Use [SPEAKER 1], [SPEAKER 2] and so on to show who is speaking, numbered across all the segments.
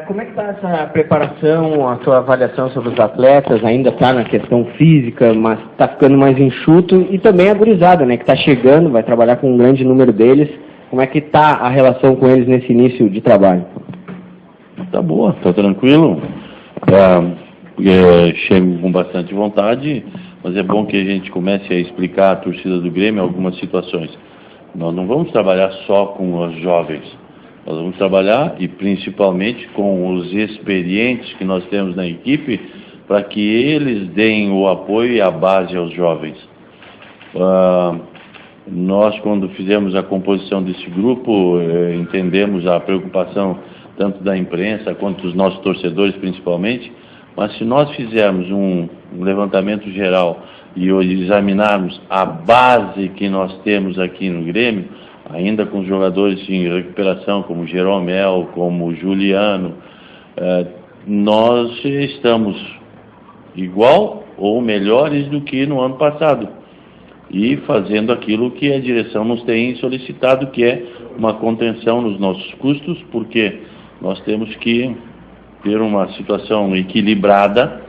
[SPEAKER 1] Como é que está essa preparação, a sua avaliação sobre os atletas? Ainda está na questão física, mas está ficando mais enxuto, e também a gurizada, né, que está chegando, vai trabalhar com um grande número deles. Como é que está a relação com eles nesse início de trabalho?
[SPEAKER 2] Tá boa, tá tranquilo. Chego com bastante vontade, mas é bom que a gente comece a explicar à torcida do Grêmio algumas situações. Nós não vamos trabalhar só com os jovens, nós vamos trabalhar e principalmente com os experientes que nós temos na equipe, para que eles deem o apoio e a base aos jovens. Nós, quando fizemos a composição desse grupo, entendemos a preocupação tanto da imprensa quanto dos nossos torcedores principalmente, mas se nós fizermos um levantamento geral e examinarmos a base que nós temos aqui no Grêmio, ainda com jogadores em recuperação, como o Jeromel, como o Juliano, nós estamos igual ou melhores do que no ano passado, e fazendo aquilo que a direção nos tem solicitado, que é uma contenção nos nossos custos, porque nós temos que ter uma situação equilibrada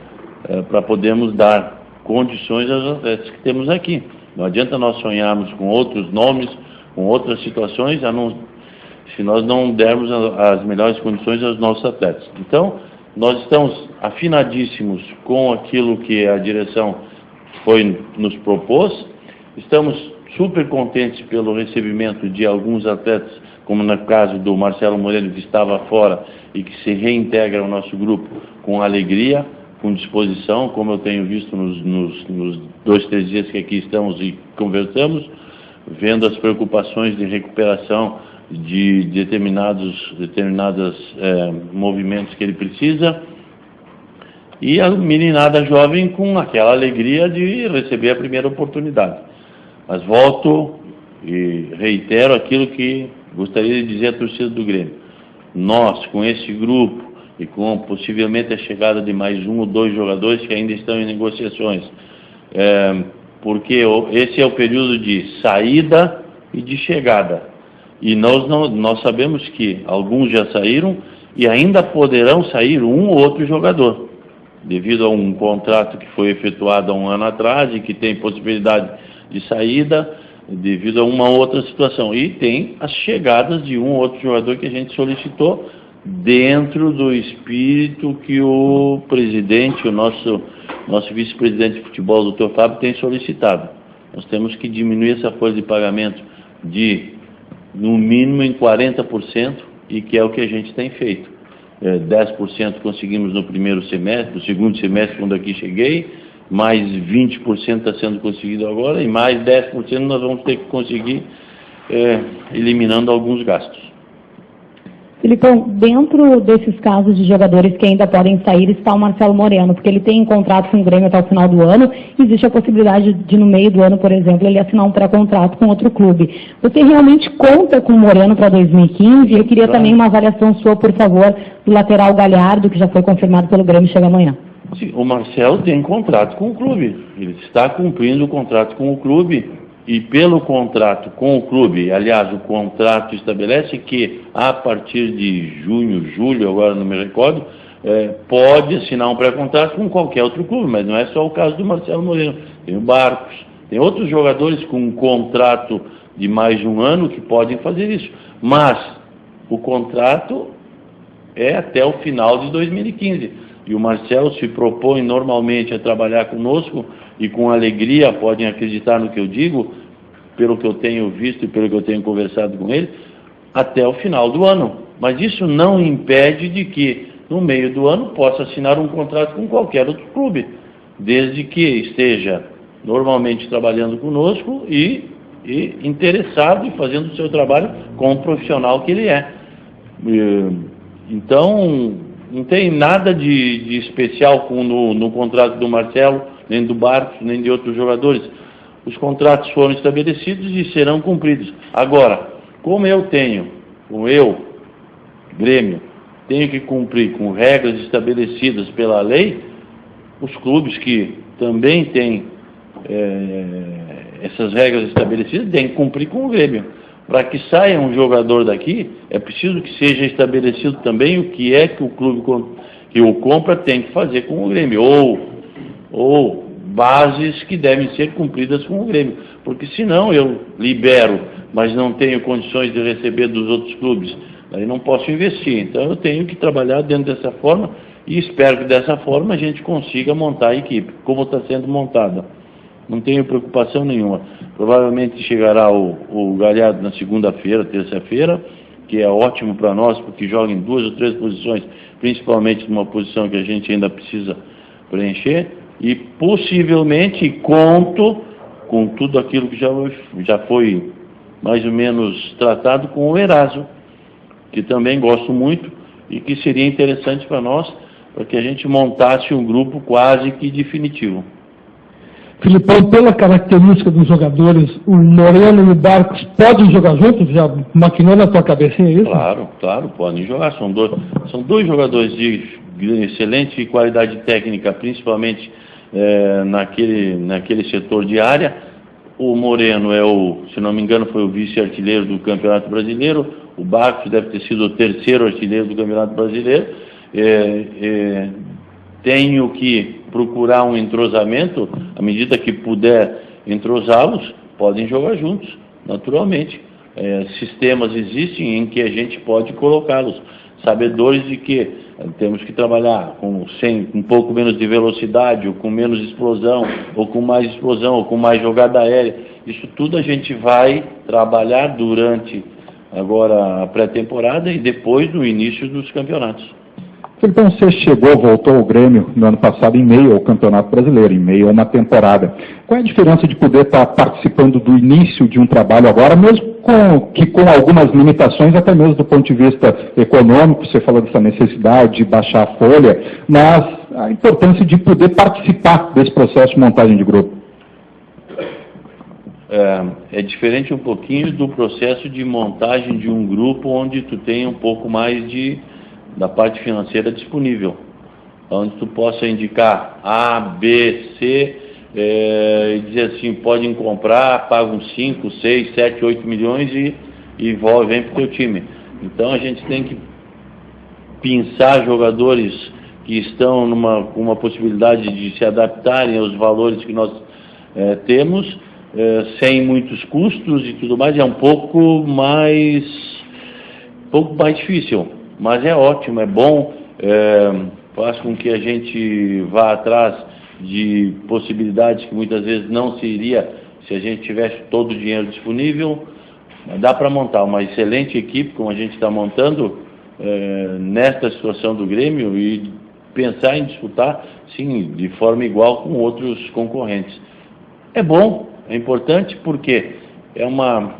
[SPEAKER 2] para podermos dar condições aos atletas que temos aqui. Não adianta nós sonharmos com outros nomes, com outras situações, se nós não dermos as melhores condições aos nossos atletas. Então, nós estamos afinadíssimos com aquilo que a direção nos propôs, estamos super contentes pelo recebimento de alguns atletas, como no caso do Marcelo Moreno, que estava fora e que se reintegra ao nosso grupo com alegria, com disposição, como eu tenho visto nos 2, 3 dias que aqui estamos e conversamos, vendo as preocupações de recuperação de determinados movimentos que ele precisa, e a meninada jovem com aquela alegria de receber a primeira oportunidade. Mas volto e reitero aquilo que gostaria de dizer à torcida do Grêmio. Nós, com esse grupo e com possivelmente a chegada de mais 1 ou 2 jogadores que ainda estão em negociações, porque esse é o período de saída e de chegada. E nós sabemos que alguns já saíram e ainda poderão sair um ou outro jogador, devido a um contrato que foi efetuado há um ano atrás e que tem possibilidade de saída, devido a uma outra situação. E tem as chegadas de um ou outro jogador que a gente solicitou dentro do espírito que o presidente, o nosso vice-presidente de futebol, o Dr. Fábio, tem solicitado. Nós temos que diminuir essa folha de pagamento no mínimo em 40%, e que é o que a gente tem feito. 10% conseguimos no primeiro semestre, no segundo semestre, quando aqui cheguei, mais 20% está sendo conseguido agora, e mais 10% nós vamos ter que conseguir eliminando alguns gastos.
[SPEAKER 3] Filipão, dentro desses casos de jogadores que ainda podem sair está o Marcelo Moreno, porque ele tem um contrato com o Grêmio até o final do ano, existe a possibilidade de no meio do ano, por exemplo, ele assinar um pré-contrato com outro clube. Você realmente conta com o Moreno para 2015? Eu queria também uma avaliação sua, por favor, do lateral Galhardo, que já foi confirmado pelo Grêmio, chega amanhã.
[SPEAKER 2] Sim, o Marcelo tem contrato com o clube, ele está cumprindo o contrato com o clube, e pelo contrato com o clube, aliás, o contrato estabelece que a partir de junho, julho, agora não me recordo, pode assinar um pré-contrato com qualquer outro clube, mas não é só o caso do Marcelo Moreno. Tem o Barcos, tem outros jogadores com um contrato de mais de um ano que podem fazer isso, mas o contrato é até o final de 2015. E o Marcelo se propõe normalmente a trabalhar conosco, e com alegria, podem acreditar no que eu digo, pelo que eu tenho visto e pelo que eu tenho conversado com ele, até o final do ano. Mas isso não impede de que, no meio do ano, possa assinar um contrato com qualquer outro clube, desde que esteja normalmente trabalhando conosco e interessado e fazendo o seu trabalho como profissional que ele é. Então, não tem nada de especial no contrato do Marcelo, nem do Barcos, nem de outros jogadores. Os contratos foram estabelecidos e serão cumpridos. Agora, como Grêmio, tenho que cumprir com regras estabelecidas pela lei, os clubes que também têm essas regras estabelecidas têm que cumprir com o Grêmio. Para que saia um jogador daqui, é preciso que seja estabelecido também o que é que o clube que o compra tem que fazer com o Grêmio, ou bases que devem ser cumpridas com o Grêmio, porque senão eu libero, mas não tenho condições de receber dos outros clubes, aí não posso investir, então eu tenho que trabalhar dentro dessa forma e espero que dessa forma a gente consiga montar a equipe, como está sendo montada. Não tenho preocupação nenhuma. Provavelmente chegará o Galhardo na segunda-feira, terça-feira, que é ótimo para nós, porque joga em 2 ou 3 posições, principalmente numa posição que a gente ainda precisa preencher, e possivelmente conto com tudo aquilo que já foi mais ou menos tratado com o Eraso, que também gosto muito e que seria interessante para nós, para que a gente montasse um grupo quase que definitivo.
[SPEAKER 4] Filipão, pela característica dos jogadores, o Moreno e o Barcos podem jogar juntos? Já maquinou na tua cabecinha isso?
[SPEAKER 2] Claro, podem jogar. São dois jogadores de excelente qualidade técnica, principalmente naquele setor de área. O Moreno se não me engano, foi o vice-artilheiro do Campeonato Brasileiro. O Barcos deve ter sido o 3º artilheiro do Campeonato Brasileiro. Tenho que procurar um entrosamento, à medida que puder entrosá-los, podem jogar juntos, naturalmente. Sistemas existem em que a gente pode colocá-los, sabedores de que temos que trabalhar com um pouco menos de velocidade, ou com menos explosão, ou com mais jogada aérea. Isso tudo a gente vai trabalhar durante agora a pré-temporada e depois no início dos campeonatos.
[SPEAKER 5] Então você voltou ao Grêmio no ano passado em meio ao Campeonato Brasileiro, em meio a uma temporada. Qual é a diferença de poder estar participando do início de um trabalho agora, mesmo com algumas limitações, até mesmo do ponto de vista econômico, você falou dessa necessidade de baixar a folha, mas a importância de poder participar desse processo de montagem de grupo?
[SPEAKER 2] É diferente um pouquinho do processo de montagem de um grupo onde tu tem um pouco mais da parte financeira disponível, onde tu possa indicar A, B, C, e dizer assim, podem comprar, pagam 5, 6, 7, 8 milhões e vem para o teu time. Então a gente tem que pensar jogadores que estão com uma possibilidade de se adaptarem aos valores que nós temos, sem muitos custos e tudo mais. É um pouco mais difícil. Mas é ótimo, é bom, faz com que a gente vá atrás de possibilidades que muitas vezes não se iria se a gente tivesse todo o dinheiro disponível. Dá para montar uma excelente equipe, como a gente está montando, nesta situação do Grêmio, e pensar em disputar, sim, de forma igual com outros concorrentes. É bom, é importante, porque é uma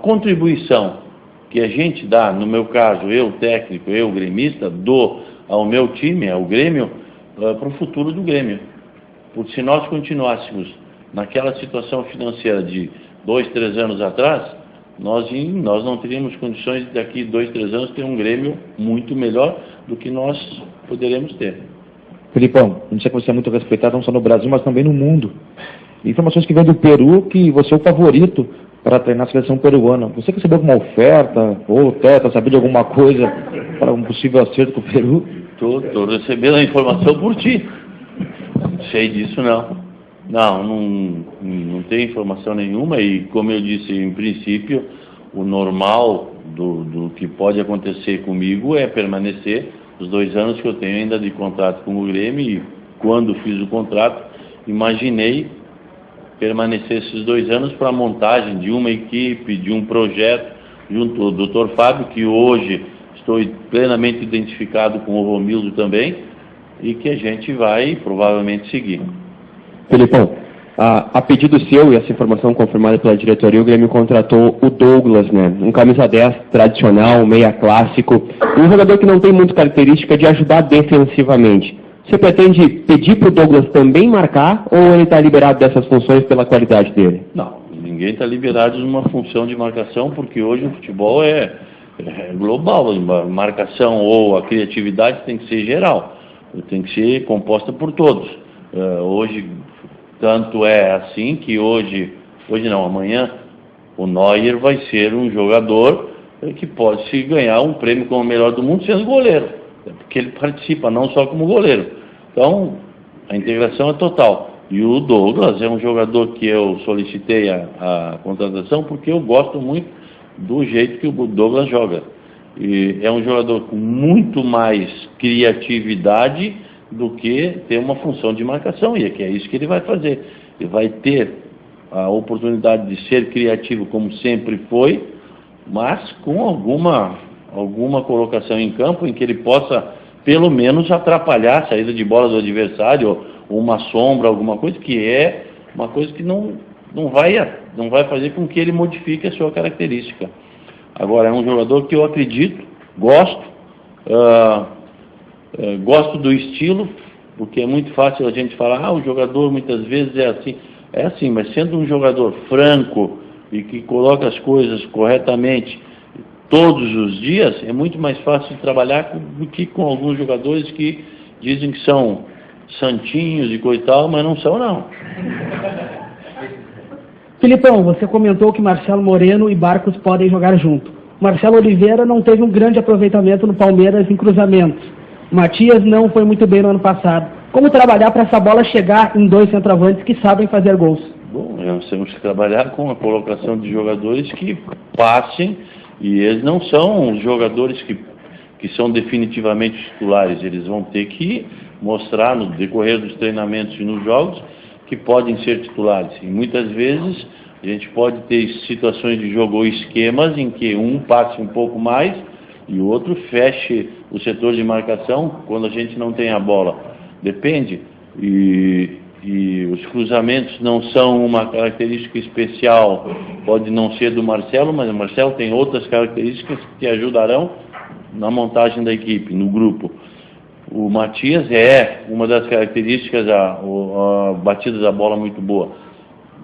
[SPEAKER 2] contribuição que a gente dá, no meu caso, eu técnico, eu gremista, dou ao meu time, ao Grêmio, para o futuro do Grêmio. Porque se nós continuássemos naquela situação financeira de 2, 3 anos atrás, nós não teríamos condições de daqui 2, 3 anos ter um Grêmio muito melhor do que nós poderemos ter.
[SPEAKER 6] Filipão, a gente sabe que você é muito respeitado não só no Brasil, mas também no mundo. Informações que vêm do Peru, que você é o favorito para treinar a seleção peruana. Você recebeu alguma oferta, ou tenta saber de alguma coisa para um possível acerto com o Peru?
[SPEAKER 2] Estou recebendo a informação por ti. Sei disso não. Não tenho informação nenhuma, e como eu disse, em princípio, o normal do que pode acontecer comigo é permanecer os 2 anos que eu tenho ainda de contrato com o Grêmio, e quando fiz o contrato, imaginei permanecer esses 2 anos para a montagem de uma equipe, de um projeto, junto ao Dr. Fábio, que hoje estou plenamente identificado com o Romildo também, e que a gente vai provavelmente seguir.
[SPEAKER 1] Felipão, a pedido seu, e essa informação confirmada pela diretoria, o Grêmio contratou o Douglas, né? Um camisa 10 tradicional, meia clássico, um jogador que não tem muita característica de ajudar defensivamente. Você pretende pedir para o Douglas também marcar, ou ele está liberado dessas funções pela qualidade dele?
[SPEAKER 2] Não, ninguém está liberado de uma função de marcação, porque hoje o futebol é global. A marcação ou a criatividade tem que ser geral, tem que ser composta por todos. Hoje, tanto é assim que amanhã, O Neuer vai ser um jogador que pode se ganhar um prêmio como o melhor do mundo sendo goleiro, porque ele participa não só como goleiro. Então, a integração é total. E o Douglas é um jogador que eu solicitei a contratação porque eu gosto muito do jeito que o Douglas joga. E é um jogador com muito mais criatividade do que ter uma função de marcação, e é isso que ele vai fazer. Ele vai ter a oportunidade de ser criativo como sempre foi, mas com alguma colocação em campo em que ele possa, pelo menos, atrapalhar a saída de bola do adversário, ou uma sombra, alguma coisa, que é uma coisa que não vai fazer com que ele modifique a sua característica. Agora, é um jogador que eu acredito, gosto do estilo, porque é muito fácil a gente falar, o jogador muitas vezes é assim, mas sendo um jogador franco e que coloca as coisas corretamente todos os dias, é muito mais fácil de trabalhar do que com alguns jogadores que dizem que são santinhos e coisa e tal, mas não são, não.
[SPEAKER 7] Filipão, você comentou que Marcelo Moreno e Barcos podem jogar junto. Marcelo Oliveira não teve um grande aproveitamento no Palmeiras em cruzamentos. Matias não foi muito bem no ano passado. Como trabalhar para essa bola chegar em dois centroavantes que sabem fazer gols?
[SPEAKER 2] Bom, nós temos que trabalhar com a colocação de jogadores que passem, e eles não são jogadores que são definitivamente titulares. Eles vão ter que mostrar no decorrer dos treinamentos e nos jogos que podem ser titulares. E muitas vezes a gente pode ter situações de jogo ou esquemas em que um passe um pouco mais e o outro feche o setor de marcação quando a gente não tem a bola. Depende. E os cruzamentos não são uma característica especial, pode não ser do Marcelo, mas o Marcelo tem outras características que ajudarão na montagem da equipe, no grupo. O Matias é uma das características, a batida da bola muito boa.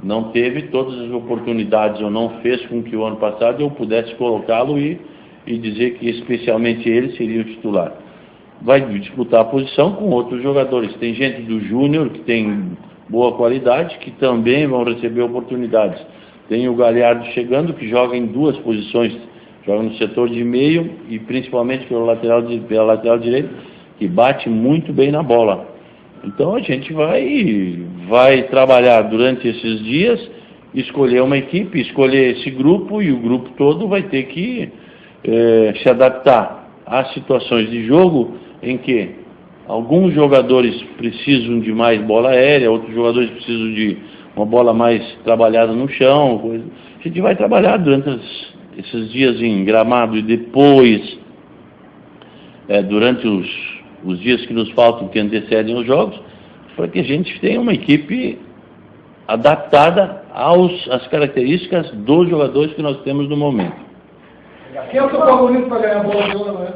[SPEAKER 2] Não teve todas as oportunidades, ou não fez com que o ano passado eu pudesse colocá-lo e dizer que especialmente ele seria o titular. Vai disputar a posição com outros jogadores. Tem gente do Júnior que tem boa qualidade, que também vão receber oportunidades. Tem o Galhardo chegando, que joga em duas posições. Joga no setor de meio e principalmente pela lateral direita, que bate muito bem na bola. Então a gente vai trabalhar durante esses dias, escolher uma equipe, escolher esse grupo, e o grupo todo vai ter que se adaptar às situações de jogo em que alguns jogadores precisam de mais bola aérea, outros jogadores precisam de uma bola mais trabalhada no chão. Coisa. A gente vai trabalhar durante esses dias em Gramado e depois, durante os dias que nos faltam, que antecedem os jogos, para que a gente tenha uma equipe adaptada às características dos jogadores que nós temos no momento.
[SPEAKER 4] Quem é o seu favorito para ganhar a bola de ouro, né?